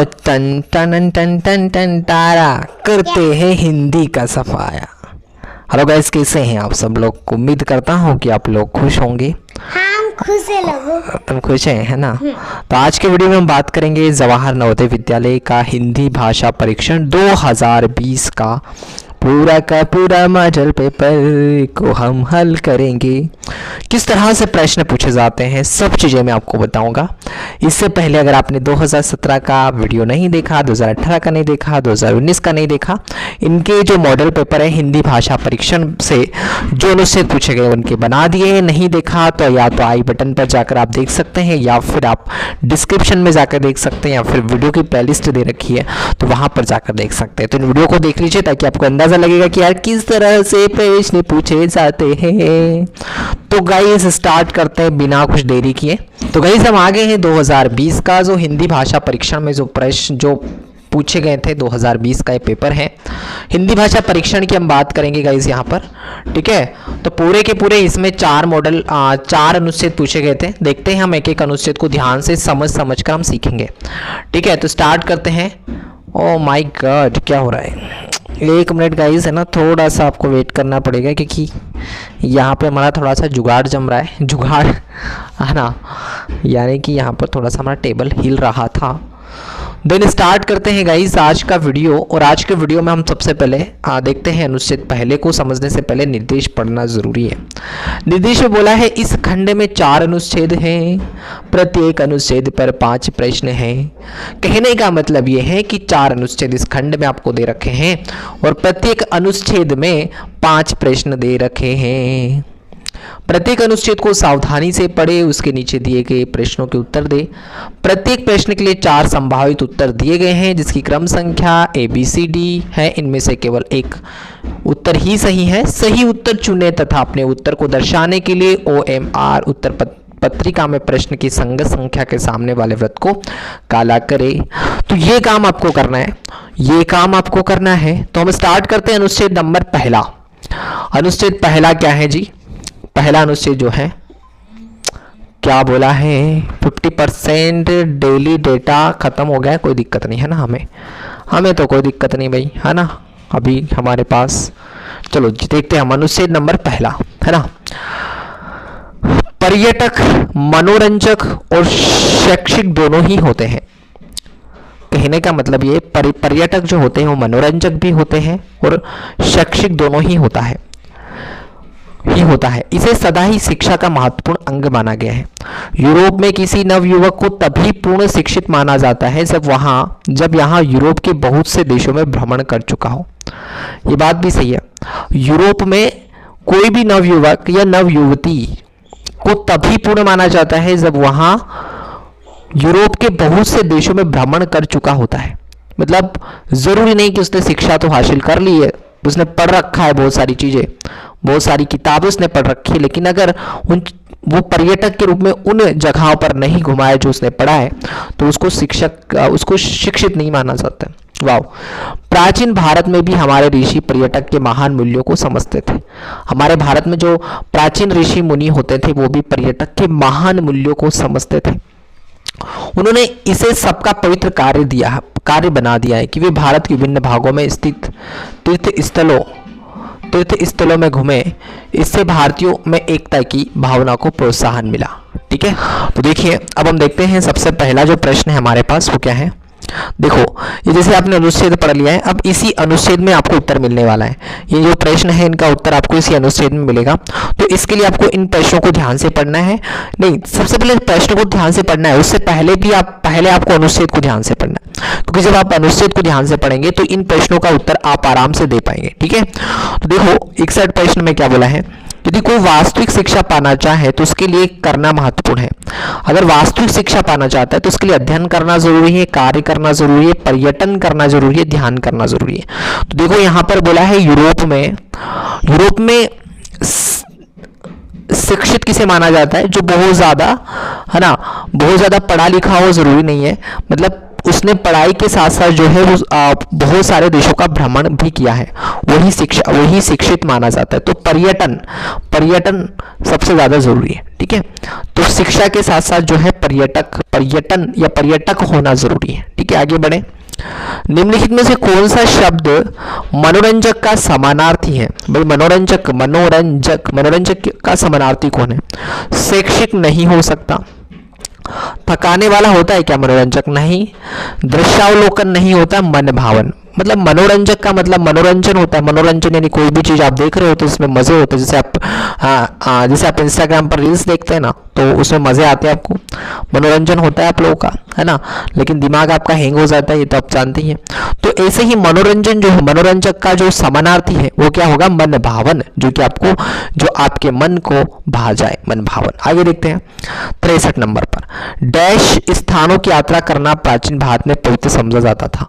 और टन टन टन टन टन तारा करते हैं हिंदी का सफाया। हेलो गाइस, कैसे हैं आप सब लोग? उम्मीद करता हूँ कि आप लोग खुश होंगे। हम खुश है लोगों। तुम खुश हैं, है ना? तो आज के वीडियो में हम बात करेंगे जवाहर नवोदय विद्यालय का हिंदी भाषा परीक्षण 2020 का पूरा मॉडल पेपर को हम हल करेंगे। किस तरह से प्रश्न पूछे जाते हैं सब चीज़ें मैं आपको बताऊंगा। इससे पहले अगर आपने 2017 का वीडियो नहीं देखा, 2018 का नहीं देखा, 2019 का नहीं देखा, इनके जो मॉडल पेपर है हिंदी भाषा परीक्षण से जो अनुच्छेद पूछे गए उनके बना दिए। नहीं देखा तो या तो आई बटन पर जाकर आप देख सकते हैं, या फिर आप डिस्क्रिप्शन में जाकर देख सकते हैं, या फिर वीडियो की प्लेलिस्ट दे रखी है तो वहाँ पर जाकर देख सकते हैं। तो इन वीडियो को देख लीजिए ताकि आपको अंदाजा लगेगा कि यार किस तरह से प्रश्न पूछे जाते हैं। तो गाइस स्टार्ट करते हैं बिना कुछ देरी किए। तो गाइस हम आगे हैं 2020 का जो हिंदी भाषा परीक्षण में जो प्रश्न जो पूछे गए थे 2020 का ये पेपर है। हिंदी भाषा परीक्षण की हम बात करेंगे गाइस यहाँ पर, ठीक है? तो पूरे के पूरे इसमें 4 अनुच्छेद पूछे गए थे। देखते हैं हम एक एक अनुच्छेद को ध्यान से समझ कर हम सीखेंगे, ठीक है? तो स्टार्ट करते हैं। ओ माय गॉड, क्या हो रहा है? 1 मिनट गाइस, है ना, थोड़ा सा आपको वेट करना पड़ेगा क्योंकि यहाँ पे हमारा थोड़ा सा जुगाड़ जम रहा है। जुगाड़ है ना, यानी कि यहाँ पर थोड़ा सा हमारा टेबल हिल रहा था। देन स्टार्ट करते हैं गाइस आज का वीडियो। और आज के वीडियो में हम सबसे पहले देखते हैं अनुच्छेद पहले को। समझने से पहले निर्देश पढ़ना जरूरी है। निर्देश में बोला है इस खंड में 4 अनुच्छेद हैं, प्रत्येक अनुच्छेद पर 5 प्रश्न हैं। कहने का मतलब ये है कि 4 अनुच्छेद इस खंड में आपको दे रखे हैं और प्रत्येक अनुच्छेद में 5 प्रश्न दे रखे हैं। प्रत्येक अनुच्छेद को सावधानी से पढ़े, उसके नीचे दिए गए प्रश्नों के उत्तर दे। प्रत्येक प्रश्न के लिए 4 संभावित उत्तर दिए गए हैं जिसकी क्रम संख्या ABCD है। इनमें से केवल एक उत्तर ही सही है। सही उत्तर चुने तथा अपने उत्तर को दर्शाने के लिए OMR उत्तर पत्रिका में प्रश्न की संगत संख्या के सामने वाले वृत्त को काला करे। तो ये काम आपको करना है, ये काम आपको करना है। तो हम स्टार्ट करते हैं अनुच्छेद नंबर पहला। अनुच्छेद पहला क्या है जी? पहला अनुच्छेद जो है क्या बोला है? 50% डेली डेटा खत्म हो गया है। कोई दिक्कत नहीं है ना, हमें तो कोई दिक्कत नहीं भाई, है ना, अभी हमारे पास। चलो देखते हैं हम अनुच्छेद नंबर पहला, है ना। पर्यटक मनोरंजक और शैक्षिक दोनों ही होते हैं। कहने का मतलब ये पर्यटक जो होते हैं वो मनोरंजक भी होते हैं और शैक्षिक दोनों ही होता है। इसे सदा ही शिक्षा का महत्वपूर्ण अंग माना गया है। यूरोप में किसी नवयुवक को तभी पूर्ण शिक्षित माना जाता है जब यहाँ यूरोप के बहुत से देशों में भ्रमण कर चुका हो। ये बात भी सही है। यूरोप में कोई भी नवयुवक या नवयुवती को तभी पूर्ण माना जाता है जब वहाँ यूरोप के बहुत से देशों में भ्रमण कर चुका होता है। मतलब जरूरी नहीं कि उसने शिक्षा तो हासिल कर ली है, उसने पढ़ रखा है बहुत सारी चीजें, बहुत सारी किताबें उसने पढ़ रखी है, लेकिन अगर वो पर्यटक के रूप में उन जगहों पर नहीं घुमा है जो उसने पढ़ा है तो उसको शिक्षित नहीं माना जाता। वाह! प्राचीन भारत में भी हमारे ऋषि पर्यटक के महान मूल्यों को समझते थे। हमारे भारत में जो प्राचीन ऋषि मुनि होते थे वो भी पर्यटक के महान मूल्यों को समझते थे। उन्होंने इसे सबका पवित्र कार्य बना दिया है कि वे भारत के विभिन्न भागों में स्थित तीर्थ स्थलों में घूमे। इससे भारतीयों में एकता की भावना को प्रोत्साहन मिला। ठीक है, तो देखिए अब हम देखते हैं सबसे पहला जो प्रश्न है हमारे पास वो क्या है। देखो, ये जैसे आपने अनुच्छेद पढ़ लिया है, अब इसी अनुच्छेद में आपको उत्तर मिलने वाला है। ये जो प्रश्न है इनका उत्तर आपको इसी अनुच्छेद में मिलेगा। तो इसके लिए आपको इन प्रश्नों को ध्यान से पढ़ना है। नहीं, सबसे पहले प्रश्न को ध्यान से पढ़ना है, उससे पहले आपको अनुच्छेद को ध्यान से पढ़ना है, क्योंकि जब आप अनुच्छेद को ध्यान से पढ़ेंगे तो इन प्रश्नों का उत्तर आप आराम से दे पाएंगे। ठीक है, तो देखो 61 प्रश्न में क्या बोला है। यदि कोई वास्तविक शिक्षा पाना चाहे तो उसके लिए करना महत्वपूर्ण है। अगर वास्तविक शिक्षा पाना चाहता है तो उसके लिए अध्ययन करना जरूरी है, कार्य करना जरूरी है, पर्यटन करना जरूरी है, ध्यान करना जरूरी है। तो देखो यहाँ पर बोला है यूरोप में शिक्षित किसे माना जाता है? जो बहुत ज्यादा, है ना, बहुत ज्यादा पढ़ा लिखा हो जरूरी नहीं है, मतलब उसने पढ़ाई के साथ साथ जो है वो बहुत सारे देशों का भ्रमण भी किया है, वही शिक्षित माना जाता है। तो पर्यटन सबसे ज्यादा जरूरी है। ठीक है, तो शिक्षा के साथ साथ जो है पर्यटन या पर्यटक होना जरूरी है। ठीक है, आगे बढ़े। निम्नलिखित में से कौन सा शब्द मनोरंजक का समानार्थी है? भाई मनोरंजक मनोरंजक का समानार्थी कौन है? शैक्षिक नहीं हो सकता। थकाने वाला होता है क्या मनोरंजक? नहीं। दृश्यावलोकन नहीं होता। मन भावन, मतलब मनोरंजक का मतलब मनोरंजन होता है। मनोरंजन यानी कोई भी चीज आप देख रहे हो तो इसमें मजे होते हैं। जैसे आप इंस्टाग्राम पर रील्स देखते हैं ना, तो उसमें मजे आते हैं आपको, मनोरंजन होता है आप लोगों का, है ना। लेकिन दिमाग आपका हैंग हो जाता है, ये तो आप जानते ही हैं। तो ऐसे ही मनोरंजन जो है, मनोरंजक का जो समानार्थी है वो क्या होगा? मन भावन, जो कि आपको, जो आपके मन को भा जाए, मन भावन। आगे देखते हैं 63 नंबर पर। डैश स्थानों की यात्रा करना प्राचीन भारत में पवित्र समझा जाता था।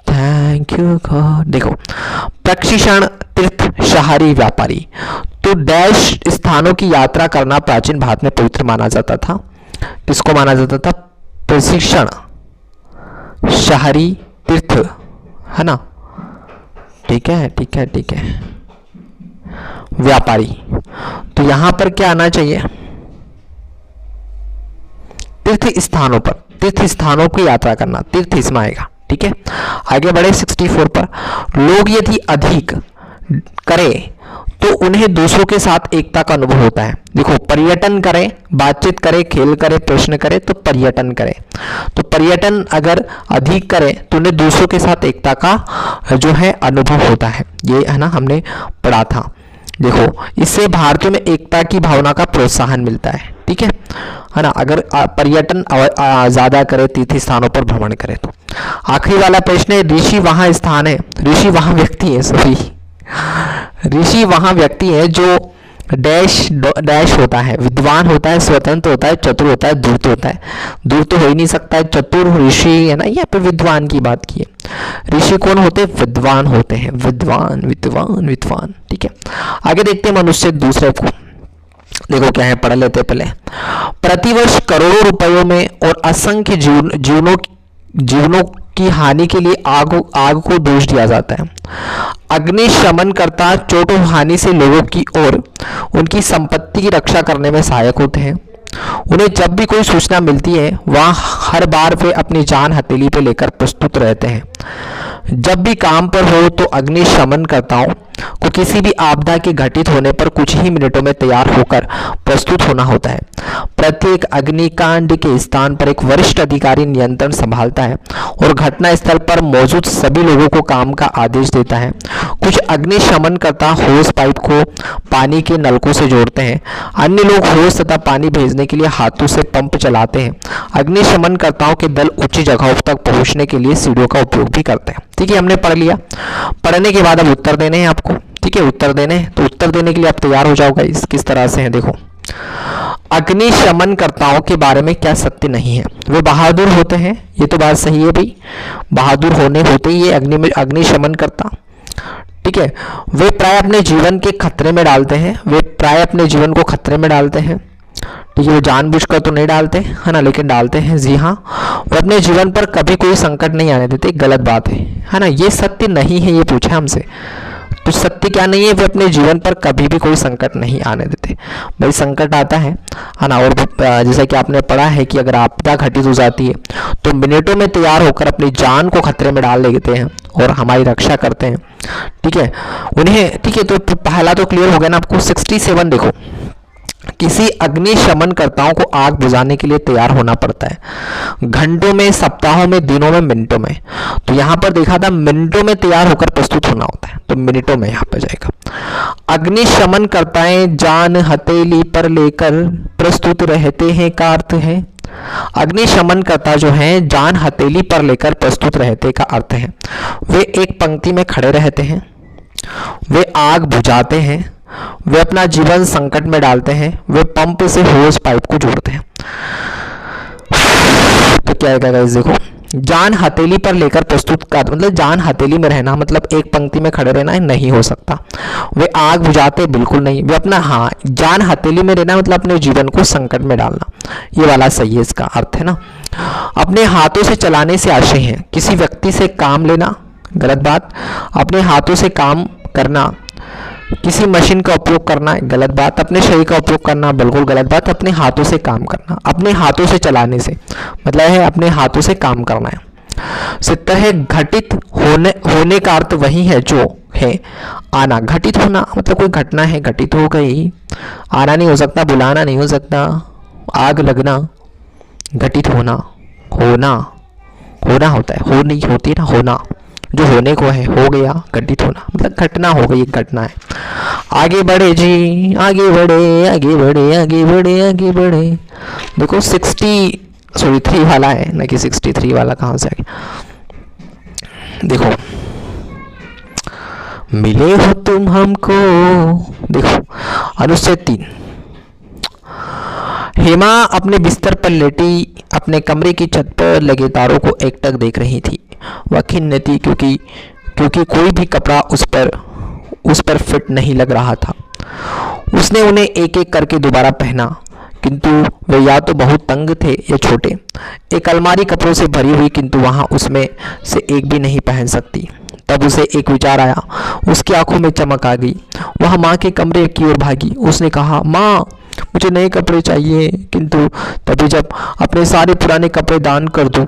Thank you God. देखो, प्रशिक्षण, तीर्थ, शहरी, व्यापारी। तो डैश स्थानों की यात्रा करना प्राचीन भारत में पवित्र माना जाता था। किसको माना जाता था? प्रशिक्षण, शहरी, तीर्थ, है ना। ठीक है, ठीक है, ठीक है, व्यापारी। तो यहां पर क्या आना चाहिए? तीर्थ स्थानों पर, तीर्थ स्थानों की यात्रा करना, तीर्थ इसमें आएगा। ठीक है, आगे बढ़े 64 पर। लोग यदि अधिक करें तो उन्हें दूसरों के साथ एकता का अनुभव होता है। देखो, पर्यटन करें, बातचीत करें, खेल करें, प्रश्न करें, तो पर्यटन करें। तो पर्यटन अगर अधिक करें तो उन्हें दूसरों के साथ एकता का जो है अनुभव होता है। ये है ना, हमने पढ़ा था। देखो, इससे भारतीयों में एकता की भावना का प्रोत्साहन मिलता है। ठीक है ना। अगर पर्यटन ज्यादा करे, तीर्थ स्थानों पर भ्रमण करे तो। आखिरी वाला प्रश्न है, ऋषि वहां स्थान है, ऋषि वहां व्यक्ति है, सॉरी, ऋषि वहां व्यक्ति है जो डैश डैश होता है, विद्वान होता है, स्वतंत्र होता है, चतुर होता है, धूर्त होता है। धूर्त तो हो ही नहीं सकता है, चतुर ऋषि है ना। यहाँ पे विद्वान की बात की है। ऋषि कौन होते हैं? विद्वान होते हैं, विद्वान विद्वान विद्वान। ठीक है, आगे देखते हैं मनुष्य दूसरे को। देखो क्या है, पढ़ लेते पहले। प्रतिवर्ष करोड़ों रुपयों में और असंख्य जीवनों की हानि के लिए आग को दोष दिया जाता है। अग्निशमनकर्ता चोटों हानि से लोगों की और उनकी संपत्ति की रक्षा करने में सहायक होते हैं। उन्हें जब भी कोई सूचना मिलती है, वह हर बार वे अपनी जान हथेली पे लेकर प्रस्तुत रहते हैं। जब भी काम पर हो तो अग्निशमनकर्ताओं को किसी भी आपदा के घटित होने पर कुछ ही मिनटों में तैयार होकर प्रस्तुत होना होता है। प्रत्येक अग्निकांड के स्थान पर एक वरिष्ठ अधिकारी नियंत्रण संभालता है और घटना स्थल पर मौजूद सभी लोगों को काम का आदेश देता है। कुछ अग्निशमनकर्ता होस पाइप को पानी के नलकों से जोड़ते हैं। अन्य लोग होस तथा पानी भेजने के लिए हाथों से पंप चलाते हैं। अग्निशमनकर्ताओं के दल ऊंची जगहों तक पहुंचने के लिए सीढ़ियों का उपयोग भी करते हैं। ठीक है, हमने पढ़ लिया। पढ़ने के बाद अब उत्तर देने हैं आपको। ठीक है, उत्तर देने, तो उत्तर देने के लिए आप तैयार हो जाओगे। इस किस तरह से है, देखो। अग्निशमनकर्ताओं के बारे में क्या सत्य नहीं है? वे बहादुर होते हैं, ये तो बात सही है भाई, बहादुर होने होते ही ये अग्निशमनकर्ता। ठीक है, वे प्राय अपने जीवन के खतरे में डालते हैं, वे प्राय अपने जीवन को खतरे में डालते हैं। ठीक है, वो जानबूझकर तो नहीं डालते, है ना, लेकिन डालते हैं। जी हाँ, वो अपने जीवन पर कभी कोई संकट नहीं आने देते, गलत बात है ना। ये सत्य नहीं है, ये पूछा हमसे, तो सत्य क्या नहीं है? वे अपने जीवन पर कभी भी कोई संकट नहीं आने देते। भाई संकट आता है ना, और जैसा कि आपने पढ़ा है कि अगर आपदा घटित हो जाती है तो मिनटों में तैयार होकर अपनी जान को खतरे में डाल देते हैं और हमारी रक्षा करते हैं। ठीक है, उन्हें, ठीक है, तो पहला तो क्लियर हो गया ना आपको। 67 देखो, किसी अग्निशमनकर्ताओं को आग बुझाने के लिए तैयार होना पड़ता है, घंटों में, सप्ताहों में, दिनों में, मिनटों में। तो यहां पर देखा था मिनटों में तैयार होकर प्रस्तुत होना होता है, तो मिनटों में यहां पर जाएगा। अग्निशमनकर्ताएं जान हथेली पर लेकर प्रस्तुत रहते हैं का अर्थ है, अग्निशमनकर्ता जो हैं जान हथेली पर लेकर प्रस्तुत रहते का अर्थ है वे एक पंक्ति में खड़े रहते हैं, वे आग बुझाते हैं, वे अपना जीवन संकट में डालते हैं, वे पंप से होस पाइप को जोड़ते हैं। तो क्या है गाइस, देखो, जान हथेली पर लेकर प्रस्तुत कर, मतलब जान हथेली में रहना मतलब एक पंक्ति में खड़े रहना नहीं हो सकता। वे आग बुझाते बिल्कुल नहीं, वे अपना, हाँ, जान हथेली में रहना मतलब अपने जीवन को संकट में डालना, ये वाला सही है, इसका अर्थ है ना। अपने हाथों से चलाने से आशय है किसी व्यक्ति से काम लेना, गलत बात। अपने हाथों से काम करना किसी मशीन का उपयोग करना गलत बात, अपने शरीर का उपयोग करना बिल्कुल गलत बात, अपने हाथों से काम करना, अपने हाथों से चलाने से मतलब है अपने हाथों से काम करना है। सिद्ध है घटित होने का अर्थ वही है जो है आना। घटित होना मतलब कोई घटना है घटित हो गई, आना नहीं हो सकता, बुलाना नहीं हो सकता, आग लगना, घटित होना, होना होना होता है, हो नहीं होती ना, होना जो होने को है हो गया, घटित होना मतलब घटना हो गई, एक घटना है। आगे बढ़े जी, आगे बढ़े आगे बढ़े आगे बढ़े आगे बढ़े। देखो 3 वाला है ना कि 63 वाला कहाँ से आ गया। देखो मिले हो तुम हमको। देखो अनुच्छेद 3, हेमा अपने बिस्तर पर लेटी अपने कमरे की छत पर लगे तारों को एकटक देख रही थी। वह खिन्न थी क्योंकि कोई भी कपड़ा उस पर फिट नहीं लग रहा था। उसने उन्हें एक एक करके दोबारा पहना, किंतु वे या तो बहुत तंग थे या छोटे। एक अलमारी कपड़ों से भरी हुई, किंतु वहां उसमें से एक भी नहीं पहन सकती। तब उसे एक विचार आया, उसकी आंखों में चमक आ गई। वह माँ के कमरे की ओर भागी। उसने कहा, माँ मुझे नए कपड़े चाहिए। किंतु तभी जब अपने सारे पुराने कपड़े दान कर दूं,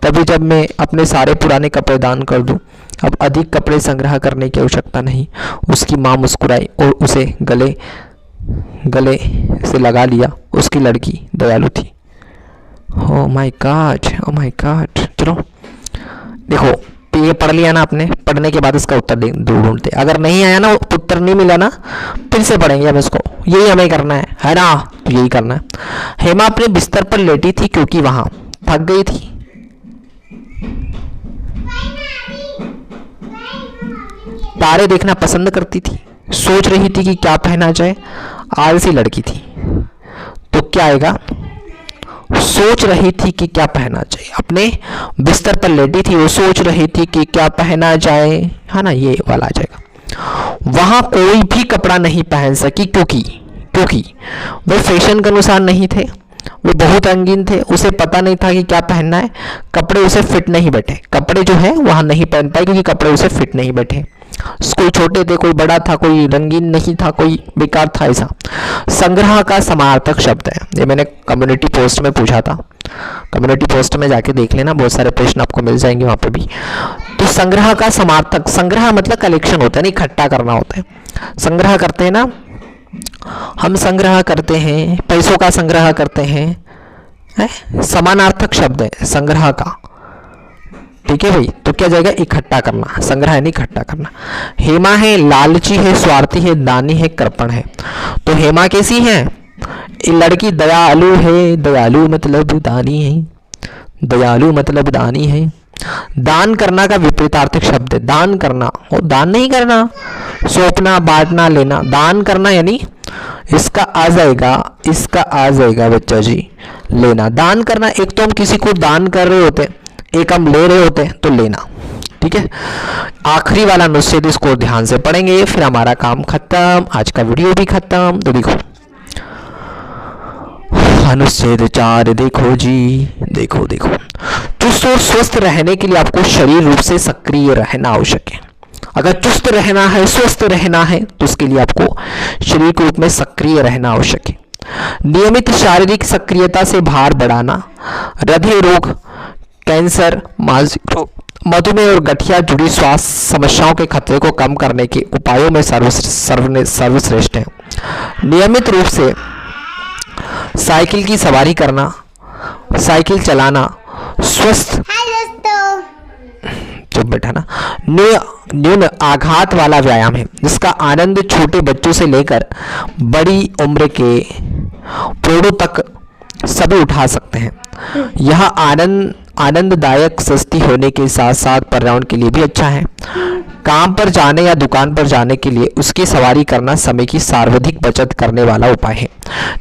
तभी जब मैं अपने सारे पुराने कपड़े दान कर दूं, अब अधिक कपड़े संग्रह करने की आवश्यकता नहीं। उसकी माँ मुस्कुराई और उसे गले से लगा लिया। उसकी लड़की दयालु थी। Oh my God, oh my God. चलो देखो ये पढ़ लिया ना आपने, पढ़ने के बाद इसका उत्तर ढूंढते। अगर नहीं आया ना, उत्तर नहीं मिला ना, फिर से पढ़ेंगे हम इसको। यही हमें करना है ना, तो यही करना है। हेमा अपने बिस्तर पर लेटी थी क्योंकि वहां थक गई थी। तारे देखना पसंद करती थी। सोच रही थी कि क्या पहना जाए। आलसी लड़की थी तो क्या आएगा, सोच रही थी कि क्या पहना जाए। अपने बिस्तर पर लेटी थी, वो सोच रही थी कि क्या पहना जाए, है ना, ये वाला आ जाएगा। वहां कोई भी कपड़ा नहीं पहन सकी क्योंकि वे फैशन के अनुसार नहीं थे। वे बहुत रंगीन थे, उसे पता नहीं था कि क्या पहनना है। कपड़े उसे फिट नहीं बैठे। कपड़े जो है वहां नहीं पहन पाए क्योंकि कपड़े उसे फिट नहीं बैठे। कोई छोटे थे, कोई बड़ा था, कोई रंगीन नहीं था, कोई बेकार था। ऐसा संग्रह का समार्थक शब्द है। ये मैंने कम्युनिटी पोस्ट में पूछा था। कम्युनिटी पोस्ट में जाके देख लेना, बहुत सारे प्रश्न आपको मिल जाएंगे वहां पे भी। तो संग्रह का समार्थक, संग्रह मतलब कलेक्शन होता है ना, इकट्ठा करना होता है। संग्रह करते हैं ना हम, संग्रह करते हैं, पैसों का संग्रह करते हैं, समानार्थक शब्द है संग्रह का। ठीक है भाई, तो क्या जाएगा, इकट्ठा करना। संग्रह यानी इकट्ठा करना। हेमा है लालची है, स्वार्थी है, दानी है, कृपण है। तो हेमा कैसी है, ये लड़की दयालु है। दयालु मतलब दानी है, दयालु मतलब दानी है। दान करना का विपरीतार्थक शब्द है। दान करना और दान नहीं करना, सौंपना, बांटना, लेना। दान करना यानी इसका आ जाएगा बच्चा जी, लेना। दान करना, एक तो हम किसी को दान कर रहे होते, एक हम ले रहे होते, तो लेना। ठीक है, आखिरी वाला अनुच्छेद, इसको ध्यान से पढ़ेंगे, फिर हमारा काम खत्म, आज का वीडियो भी खत्म। तो देखो अनुच्छेद 4, देखो जी, देखो चुस्त और स्वस्थ रहने के लिए आपको शरीर रूप से सक्रिय रहना आवश्यक है। अगर चुस्त रहना है, स्वस्थ रहना है, तो उसके लिए आपको शरीर के रूप में सक्रिय रहना आवश्यक है। नियमित शारीरिक सक्रियता से भार बढ़ाना, हृदय रोग, कैंसर, मानसिक रोग, मधुमेह और गठिया जुड़ी स्वास्थ्य समस्याओं के खतरे को कम करने के उपायों में सर्वश्रेष्ठ है। नियमित रूप से साइकिल की सवारी करना, साइकिल चलाना, स्वस्थ चुप बैठा ना, न्यून आघात वाला व्यायाम है, जिसका आनंद छोटे बच्चों से लेकर बड़ी उम्र के प्रौढ़ों तक सभी उठा सकते हैं। यह आनंददायक, सस्ती होने के साथ साथ पर्यावरण के लिए भी अच्छा है। काम पर जाने या दुकान पर जाने के लिए उसकी सवारी करना समय की सर्वाधिक बचत करने वाला उपाय है,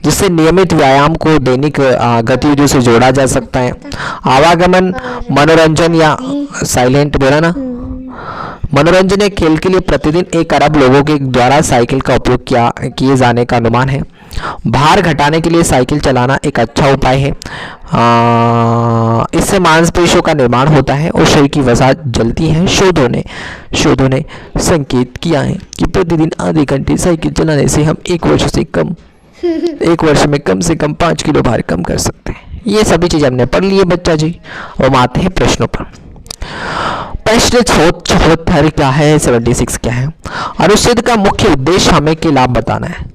जिससे नियमित व्यायाम को दैनिक गतिविधियों से जोड़ा जा सकता है। आवागमन, मनोरंजन या साइलेंट बोला ना, मनोरंजन या खेल के लिए प्रतिदिन 1 अरब लोगों के द्वारा साइकिल का उपयोग किए जाने का अनुमान है। भार घटाने के लिए साइकिल चलाना एक अच्छा उपाय है। इस से मांसपेशियों का निर्माण होता है और शरीर की वसा जलती है। शोधों ने संकेत किया है कि प्रतिदिन आधे घंटे साइकिल चलाने से हम एक वर्ष में कम से कम 5 किलो भार कम कर सकते हैं। ये सभी चीज़ हमने पढ़ ली है बच्चा जी। और हम आते हैं प्रश्नों पर। प्रश्न 74 क्या है, 76 क्या है। अनुच्छेद का मुख्य उद्देश्य हमें के लाभ बताना है।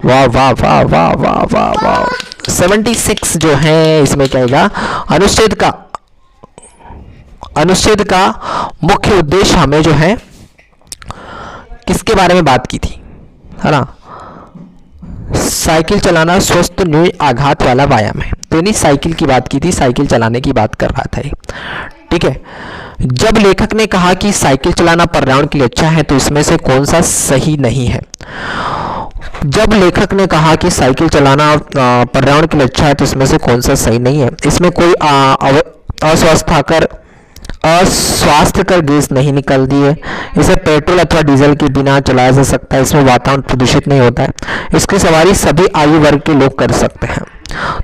वाह वाह वाह वाह वाह वाह वाह। 76 जो है इसमें क्या आएगा, अनुच्छेद का मुख्य उद्देश्य हमें जो है किसके बारे में बात की थी, है ना, साइकिल चलाना स्वस्थ न्यून आघात वाला व्यायाम है। तो नहीं साइकिल की बात की थी, साइकिल चलाने की बात कर रहा था ये, ठीक है। जब लेखक ने कहा कि साइकिल चलाना पर्यावरण के लिए अच्छा है तो इसमें से कौन सा सही नहीं है। जब लेखक ने कहा कि साइकिल चलाना पर्यावरण के लिए अच्छा है तो इसमें से कौन सा सही नहीं है। इसमें कोई अस्वास्थ्यकर गैस नहीं निकलती है। इसे पेट्रोल अथवा डीजल के बिना चलाया जा सकता है। इसमें वातावरण प्रदूषित नहीं होता है। इसकी सवारी सभी आयु वर्ग के लोग कर सकते हैं।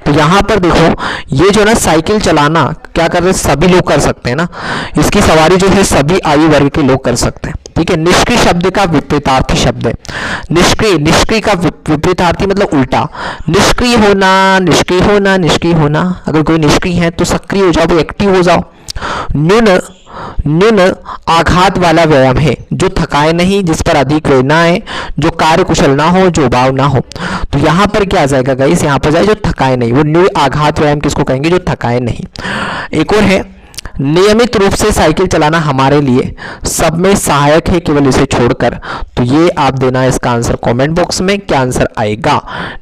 तो यहाँ पर देखो ये जो ना साइकिल चलाना क्या कर रहे हैं, सभी लोग कर सकते हैं ना। इसकी सवारी जो है सभी आयु वर्ग के लोग कर सकते हैं, ठीक है। निष्क्रिय शब्द का विपरीतार्थी शब्द है। निष्क्रिय का विपरीतार्थी मतलब उल्टा। निष्क्रिय होना, अगर कोई निष्क्रिय है तो सक्रिय हो जाओ, एक्टिव हो जाओ। न्यून आघात वाला व्यायाम है, जो थकाए नहीं, जिस पर अधिक वेदना है, जो कार्य कुशल ना हो, जो उबाऊ ना हो। तो यहाँ पर क्या आ जाएगा गाइस, यहाँ पर जाए जो थकाए नहीं, वो न्यून आघात व्यायाम किसको कहेंगे, जो थकाए नहीं। एक और है, नियमित रूप से साइकिल चलाना हमारे लिए सब में सहायक है केवल इसे छोड़कर। तो ये आप देना इसका आंसर कमेंट बॉक्स में, क्या आंसर आएगा,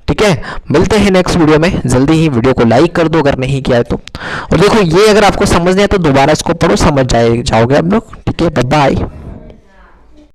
ठीक है। मिलते हैं नेक्स्ट वीडियो में जल्दी ही। वीडियो को लाइक कर दो अगर नहीं किया है तो। और देखो ये अगर आपको समझ नहीं आया तो दोबारा इसको पढ़ो, समझ जाओगे आप लोग, ठीक है। Bye bye.